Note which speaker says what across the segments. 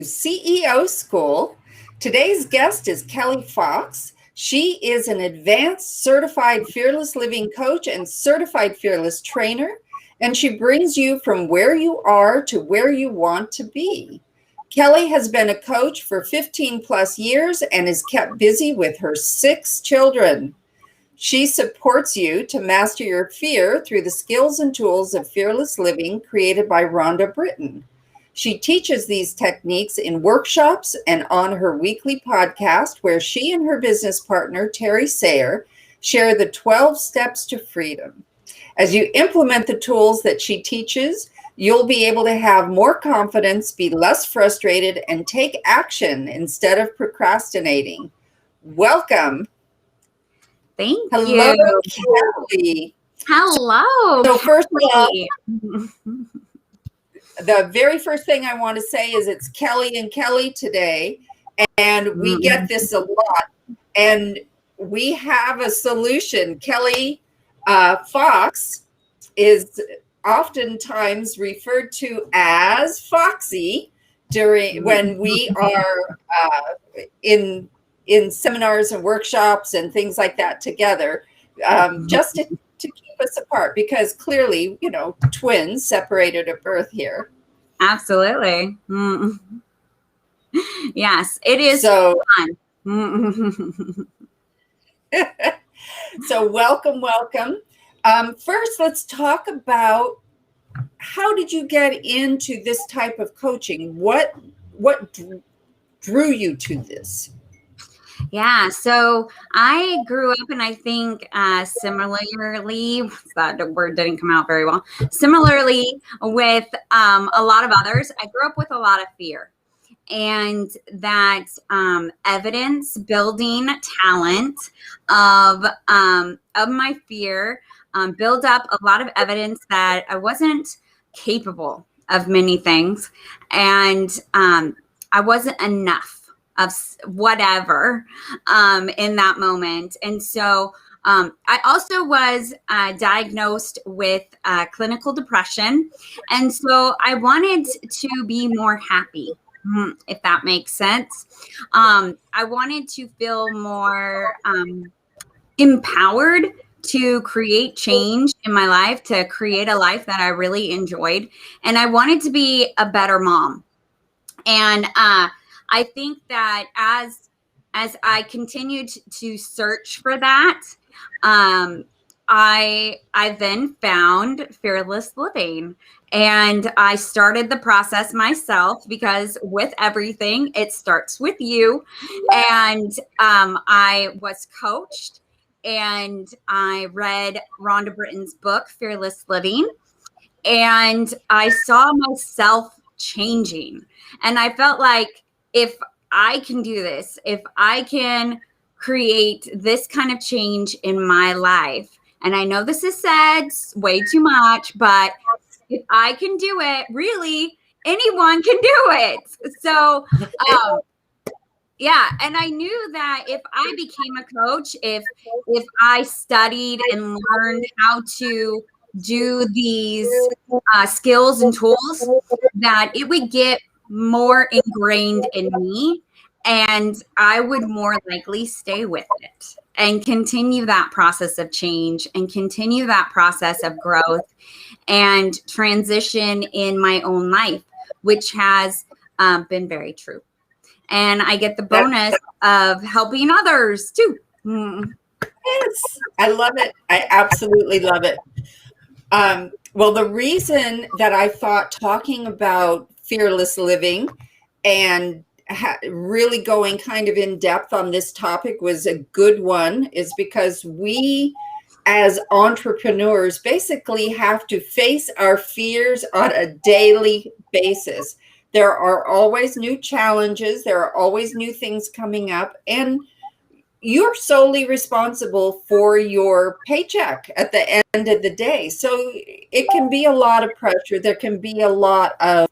Speaker 1: CEO School. Today's guest is Kelly Fox. She is an advanced certified fearless living coach and certified fearless trainer, and she brings you from where you are to where you want to be. Kelly has been a coach for 15 plus years and is kept busy with her 6 children. She supports you to master your fear through the skills and tools of fearless living created by Rhonda Britton. She teaches these techniques in workshops and on her weekly podcast, where she and her business partner, Terry Sayer, share the 12 steps to freedom. As you implement the tools that she teaches, you'll be able to have more confidence, be less frustrated, and take action instead of procrastinating. Welcome.
Speaker 2: Thank
Speaker 1: Hello,
Speaker 2: you.
Speaker 1: Kelly.
Speaker 2: Hello.
Speaker 1: So first of all,
Speaker 2: Kelly.
Speaker 1: the very first thing I want to say is it's Kelly and Kelly today, and we get this a lot, and we have a solution. Kelly Fox is oftentimes referred to as Foxy when we are in seminars and workshops and things like that together, just to keep us apart, because clearly, twins separated at birth here.
Speaker 2: Absolutely. Yes, it is
Speaker 1: So
Speaker 2: fun.
Speaker 1: So welcome. First, let's talk about, how did you get into this type of coaching? What drew you to this?
Speaker 2: Yeah, so I grew up, and I think similarly, that word didn't come out very well. Similarly with a lot of others, I grew up with a lot of fear, and that evidence building talent of my fear build up a lot of evidence that I wasn't capable of many things, and I wasn't enough of whatever in that moment. And so I also was diagnosed with clinical depression. And so I wanted to be more happy, if that makes sense. I wanted to feel more empowered to create change in my life, to create a life that I really enjoyed. And I wanted to be a better mom. And I think that as I continued to search for that, I then found fearless living, and I started the process myself, because with everything, it starts with you. And I was coached, and I read Rhonda Britton's book, Fearless Living, and I saw myself changing. And I felt like, if I can do this, if I can create this kind of change in my life, and I know this is said way too much, but if I can do it, really, anyone can do it. So, yeah. And I knew that if I became a coach, if I studied and learned how to do these skills and tools, that it would get more ingrained in me, and I would more likely stay with it and continue that process of change and continue that process of growth and transition in my own life, which has been very true. And I get the bonus of helping others too.
Speaker 1: Yes, I love it. I absolutely love it. Well, the reason that I thought talking about fearless living and really going kind of in depth on this topic was a good one is because we, as entrepreneurs, basically have to face our fears on a daily basis. There are always new challenges. There are always new things coming up, and you're solely responsible for your paycheck at the end of the day. So it can be a lot of pressure. There can be a lot of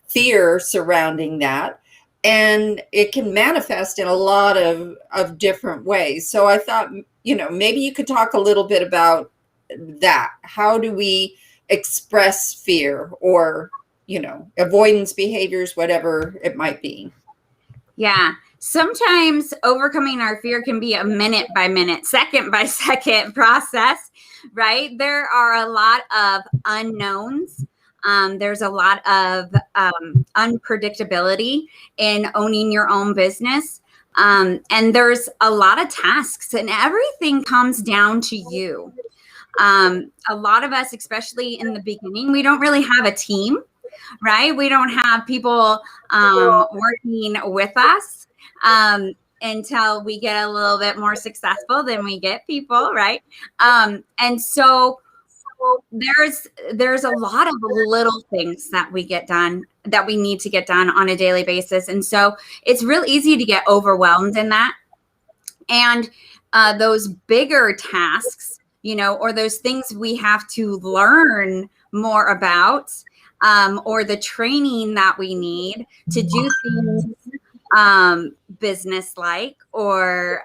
Speaker 1: fear surrounding that, and it can manifest in a lot of different ways. So I thought, maybe you could talk a little bit about that. How do we express fear, or avoidance behaviors, whatever it might be.
Speaker 2: Yeah. Sometimes overcoming our fear can be a minute by minute, second by second process, right? There are a lot of unknowns. There's a lot of unpredictability in owning your own business. And there's a lot of tasks, and everything comes down to you. A lot of us, especially in the beginning, we don't really have a team, right? We don't have people working with us until we get a little bit more successful. Then we get people, right? And so there's a lot of little things that we get done, that we need to get done on a daily basis. And so it's real easy to get overwhelmed in that. And those bigger tasks, or those things we have to learn more about, or the training that we need to do things business like, or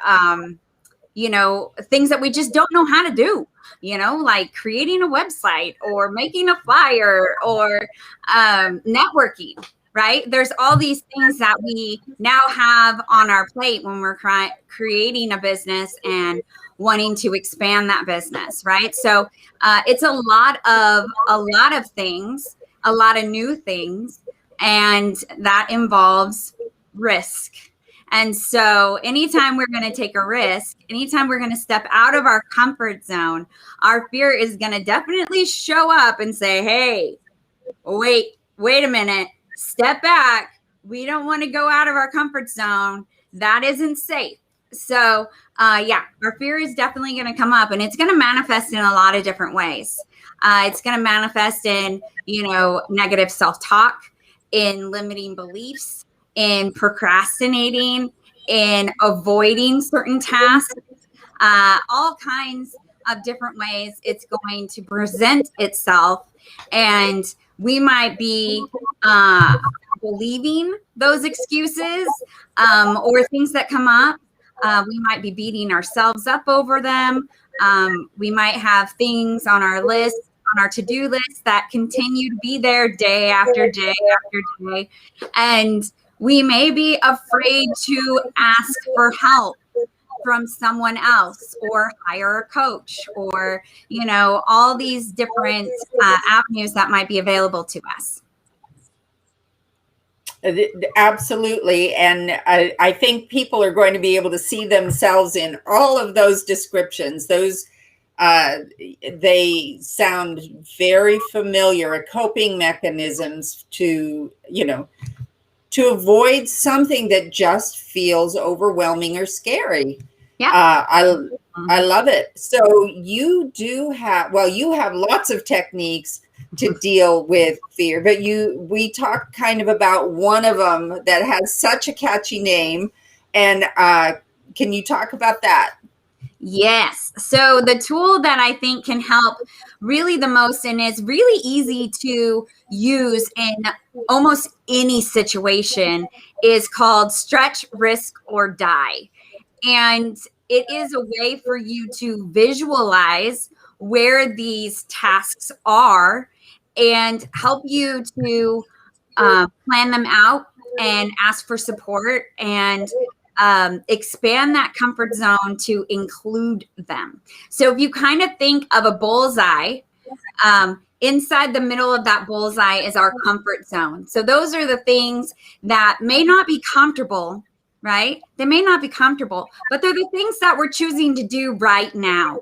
Speaker 2: things that we just don't know how to do, like creating a website or making a flyer or networking, right? There's all these things that we now have on our plate when we're creating a business and wanting to expand that business, right? So it's a lot of things, a lot of new things, and that involves risk. And so anytime we're going to take a risk, anytime we're going to step out of our comfort zone, our fear is going to definitely show up and say, hey, wait a minute, step back. We don't want to go out of our comfort zone. That isn't safe. So our fear is definitely going to come up, and it's going to manifest in a lot of different ways. It's going to manifest in, negative self-talk, in limiting beliefs, in procrastinating, in avoiding certain tasks, all kinds of different ways it's going to present itself. And we might be believing those excuses or things that come up. We might be beating ourselves up over them. We might have things on our list, on our to-do list, that continue to be there day after day after day. And we may be afraid to ask for help from someone else, or hire a coach, or, all these different avenues that might be available to us.
Speaker 1: Absolutely. And I think people are going to be able to see themselves in all of those descriptions. They sound very familiar, coping mechanisms to avoid something that just feels overwhelming or scary.
Speaker 2: Yeah.
Speaker 1: I love it. So you have lots of techniques to deal with fear, but we talked kind of about one of them that has such a catchy name. And can you talk about that?
Speaker 2: Yes. So the tool that I think can help really the most, and is really easy to use in almost any situation, is called Stretch, Risk, or Die. And it is a way for you to visualize where these tasks are and help you to plan them out and ask for support and expand that comfort zone to include them. So if you kind of think of a bullseye, inside the middle of that bullseye is our comfort zone. So those are the things that may not be comfortable, right? They may not be comfortable, but they're the things that we're choosing to do right now.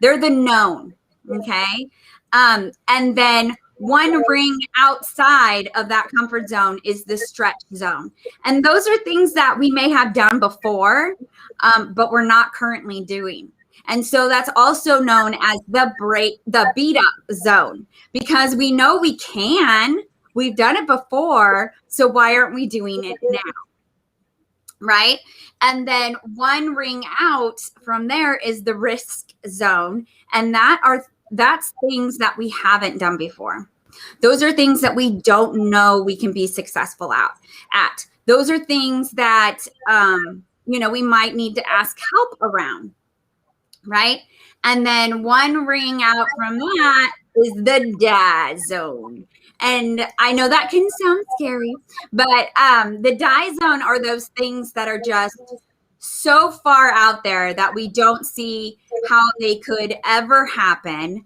Speaker 2: They're the known, okay? And then one ring outside of that comfort zone is the stretch zone. And those are things that we may have done before, but we're not currently doing. And so that's also known as the beat up zone, because we know we can, we've done it before. So why aren't we doing it now? Right? And then one ring out from there is the risk zone. And that's things that we haven't done before. Those are things that we don't know we can be successful at. Those are things that, we might need to ask help around, right? And then one ring out from that is the die zone. And I know that can sound scary, but the die zone are those things that are just so far out there that we don't see how they could ever happen.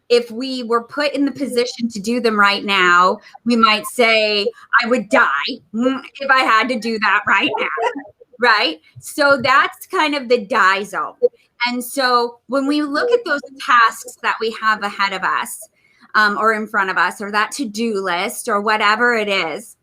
Speaker 2: If we were put in the position to do them right now, we might say, I would die if I had to do that right now. Right? So that's kind of the die zone. And so when we look at those tasks that we have ahead of us, or in front of us, or that to-do list, or whatever it is,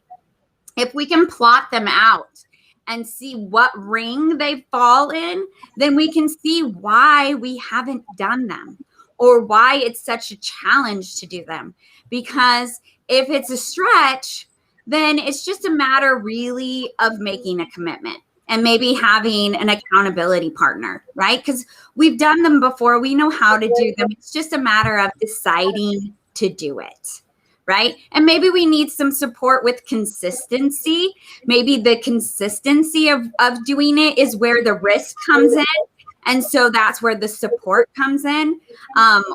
Speaker 2: if we can plot them out and see what ring they fall in, then we can see why we haven't done them or why it's such a challenge to do them. Because if it's a stretch, then it's just a matter really of making a commitment and maybe having an accountability partner, right? Because we've done them before. We know how to do them. It's just a matter of deciding to do it, right? And maybe we need some support with consistency. Maybe the consistency of doing it is where the risk comes in. And so that's where the support comes in,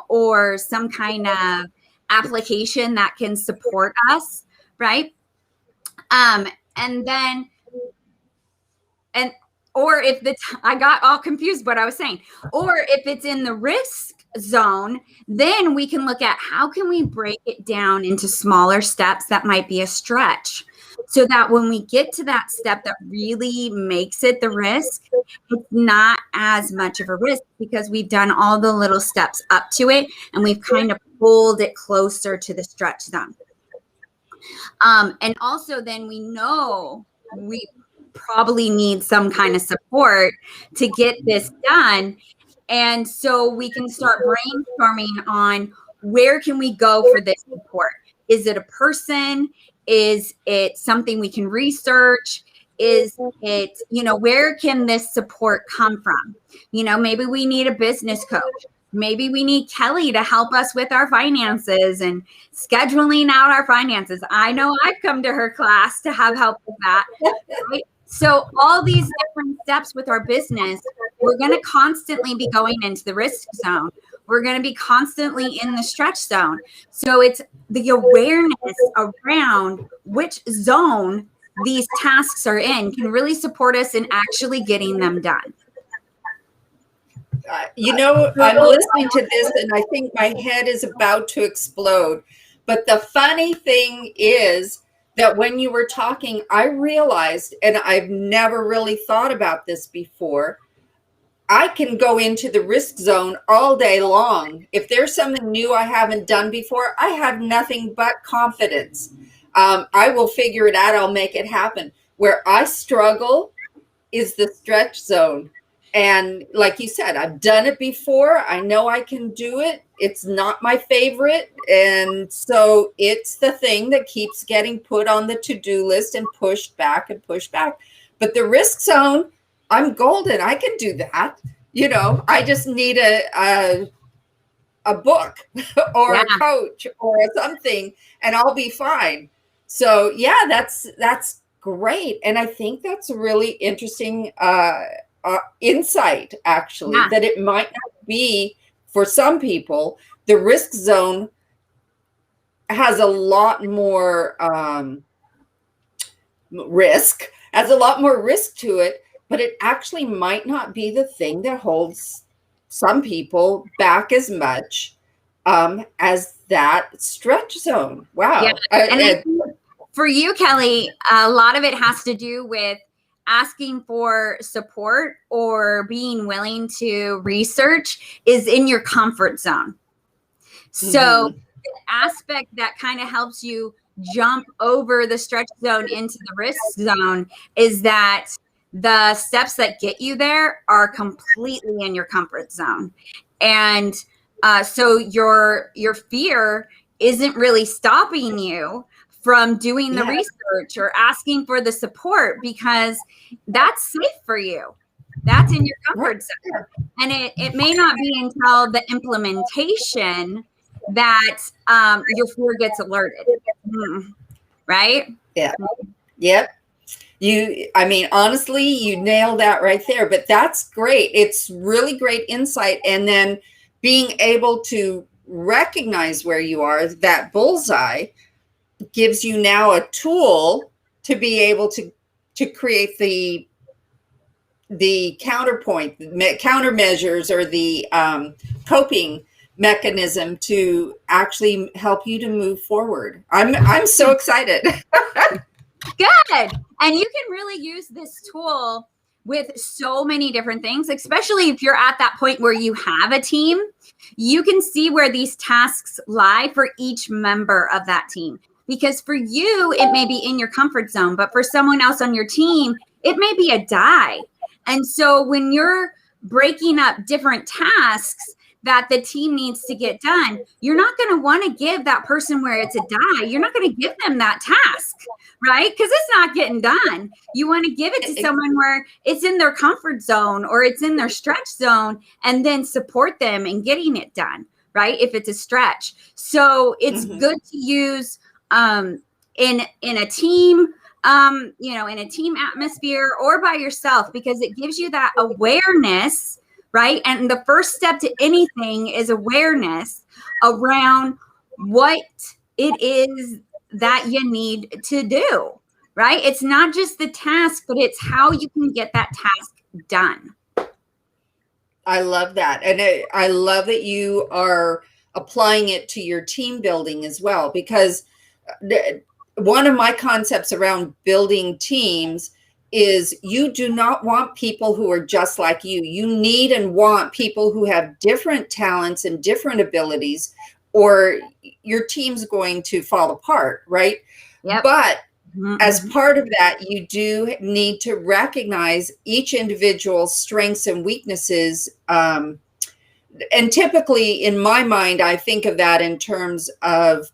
Speaker 2: or some kind of application that can support us, right? And then, or if I got all confused what I was saying, or if it's in the risk zone, then we can look at how can we break it down into smaller steps that might be a stretch, so that when we get to that step that really makes it the risk, it's not as much of a risk because we've done all the little steps up to it and we've kind of pulled it closer to the stretch zone. And also then we know we probably need some kind of support to get this done. And so we can start brainstorming on where can we go for this support? Is it a person? Is it something we can research? Is it, where can this support come from? Maybe we need a business coach. Maybe we need Kelly to help us with our finances and scheduling out our finances. I know I've come to her class to have help with that. Right? So all these different steps with our business, we're going to constantly be going into the risk zone. We're going to be constantly in the stretch zone. So it's the awareness around which zone these tasks are in can really support us in actually getting them done.
Speaker 1: I'm listening to this and I think my head is about to explode. But the funny thing is that when you were talking, I realized, and I've never really thought about this before, I can go into the risk zone all day long. If there's something new I haven't done before, I have nothing but confidence. I will figure it out. I'll make it happen. Where I struggle is the stretch zone. And like you said, I've done it before. I know I can do it. It's not my favorite. And so it's the thing that keeps getting put on the to-do list and pushed back and pushed back. But the risk zone, I'm golden. I can do that. I just need a book or a coach or something, and I'll be fine. So yeah, that's great. And I think that's a really interesting insight, actually, that it might not be for some people. The risk zone has a lot more risk, to it, but it actually might not be the thing that holds some people back as much as that stretch zone. Wow.
Speaker 2: Yeah. For you, Kelly, a lot of it has to do with asking for support or being willing to research is in your comfort zone. So the aspect that kind of helps you jump over the stretch zone into the risk zone is that the steps that get you there are completely in your comfort zone. And so your fear isn't really stopping you from doing the research or asking for the support, because that's safe for you. That's in your comfort zone. And it may not be until the implementation that your fear gets alerted. Right?
Speaker 1: Yeah. Yep. Honestly, you nailed that right there. But that's great. It's really great insight. And then being able to recognize where you are, that bullseye gives you now a tool to be able to create the counterpoint, countermeasures, or the coping mechanism to actually help you to move forward. I'm so excited.
Speaker 2: Good. And you can really use this tool with so many different things, especially if you're at that point where you have a team. You can see where these tasks lie for each member of that team. Because for you, it may be in your comfort zone, but for someone else on your team, it may be a die. And so when you're breaking up different tasks that the team needs to get done, you're not going to want to give that person where it's a die. You're not going to give them that task, right? Because it's not getting done. You want to give it to someone where it's in their comfort zone or it's in their stretch zone, and then support them in getting it done, right? If it's a stretch. So it's good to use in a team, in a team atmosphere or by yourself, because it gives you that awareness, right? And the first step to anything is awareness around what it is that you need to do, right? It's not just the task, but it's how you can get that task done.
Speaker 1: I love that. And I love that you are applying it to your team building as well, because one of my concepts around building teams is you do not want people who are just like you. You need and want people who have different talents and different abilities, or your team's going to fall apart, right?
Speaker 2: Yep.
Speaker 1: But as part of that, you do need to recognize each individual's strengths and weaknesses. And typically, in my mind, I think of that in terms of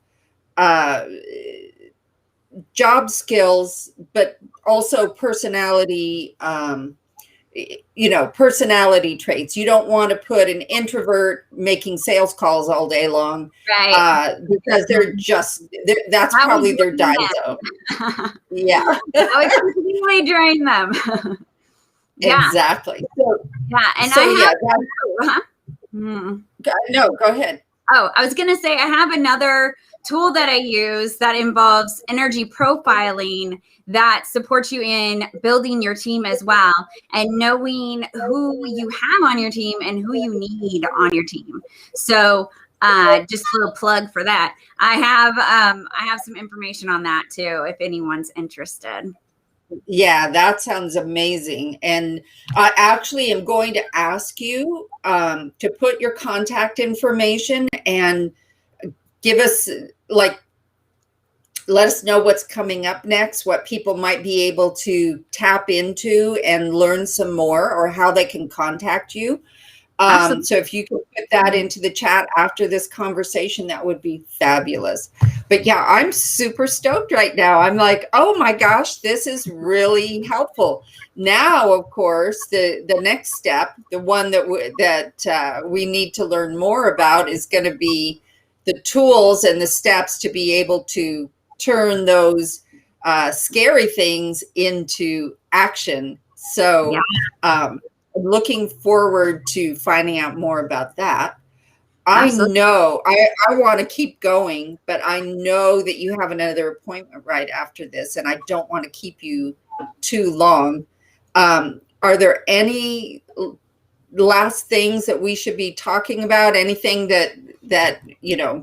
Speaker 1: job skills, but also personality, personality traits. You don't want to put an introvert making sales calls all day long,
Speaker 2: right?
Speaker 1: Because that's probably their die zone. Yeah.
Speaker 2: I would completely drain them.
Speaker 1: Yeah. Exactly. So, no, go ahead.
Speaker 2: Oh, I was going to say, I have another tool that I use that involves energy profiling that supports you in building your team as well, and knowing who you have on your team and who you need on your team. So just a little plug for that. I have some information on that too, if anyone's interested.
Speaker 1: Yeah, that sounds amazing. And I actually am going to ask you to put your contact information and give us, let us know what's coming up next, what people might be able to tap into and learn some more, or how they can contact you. So if you can put that into the chat after this conversation, that would be fabulous. But yeah, I'm super stoked right now. I'm like, oh my gosh, this is really helpful. Now, of course, the next step, the one that we need to learn more about, is going to be the tools and the steps to be able to turn those scary things into action. So looking forward to finding out more about that. Absolutely. I know I want to keep going, but I know that you have another appointment right after this, and I don't want to keep you too long. Are there any last things that we should be talking about? Anything that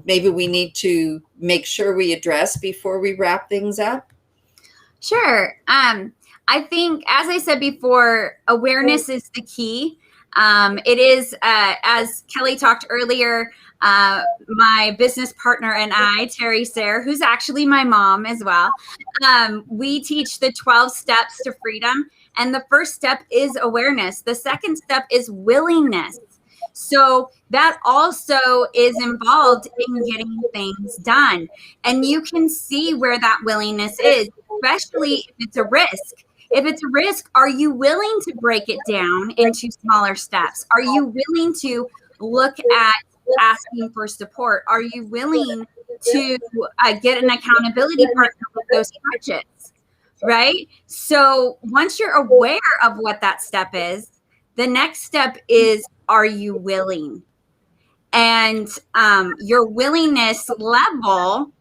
Speaker 1: maybe we need to make sure we address before we wrap things up?
Speaker 2: Sure. I think, as I said before, awareness is the key. It is, as Kelly talked earlier, my business partner and I, Terry Sayre, who's actually my mom as well, we teach the 12 steps to freedom. And the first step is awareness. The second step is willingness. So that also is involved in getting things done. And you can see where that willingness is, especially if it's a risk. If it's a risk, are you willing to break it down into smaller steps? Are you willing to look at asking for support? Are you willing to get an accountability partner with those stretches, right? So once you're aware of what that step is, the next step is, are you willing? And your willingness level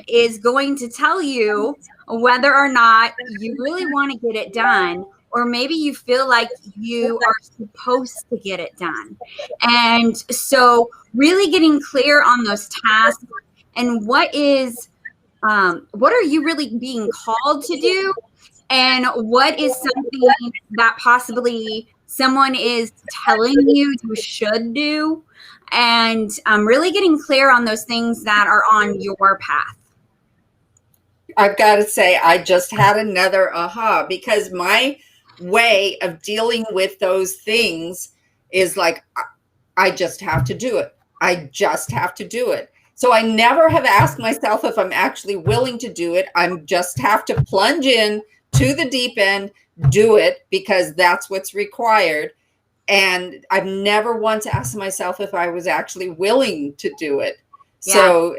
Speaker 2: is going to tell you whether or not you really want to get it done, or maybe you feel like you are supposed to get it done. And so really getting clear on those tasks and what are you really being called to do, and what is something that possibly someone is telling you should do, and really getting clear on those things that are on your path.
Speaker 1: I've got to say, I just had another aha, because my way of dealing with those things is like, I just have to do it. I just have to do it. So I never have asked myself if I'm actually willing to do it. I just have to plunge in to the deep end, do it, because that's what's required. And I've never once asked myself if I was actually willing to do it.
Speaker 2: Yeah.
Speaker 1: So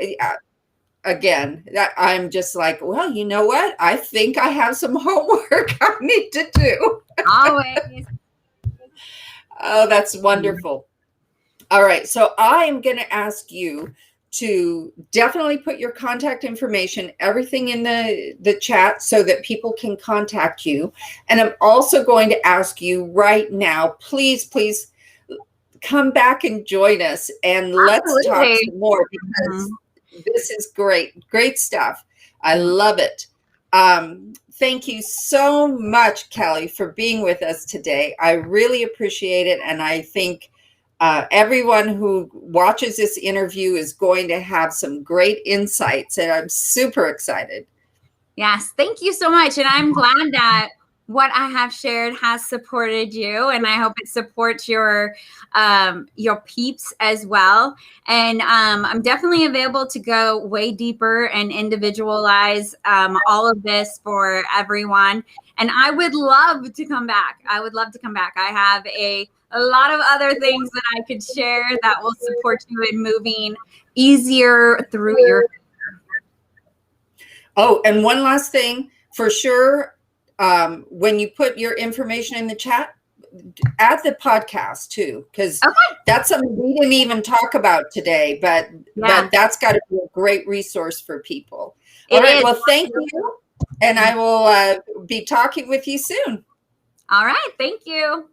Speaker 1: again, I'm just like, well, you know what? I think I have some homework I need to do.
Speaker 2: Always.
Speaker 1: Oh, that's wonderful. All right. So I am going to ask you to definitely put your contact information, everything in the chat, so that people can contact you. And I'm also going to ask you right now, please come back and join us, and let's talk some more, because this is great stuff. I love it. Thank you so much, Kelly, for being with us today. I really appreciate it. And I think everyone who watches this interview is going to have some great insights, and I'm super excited.
Speaker 2: Yes, thank you so much. And I'm glad that what I have shared has supported you, and I hope it supports your peeps as well. And I'm definitely available to go way deeper and individualize all of this for everyone. And I would love to come back. I would love to come back. I have a lot of other things that I could share that will support you in moving easier through your.
Speaker 1: Oh, and one last thing, for sure, when you put your information in the chat, add the podcast too, because that's something we didn't even talk about today, but that's got to be a great resource for people. All right, well, thank you, and I will be talking with you soon.
Speaker 2: All right, thank you.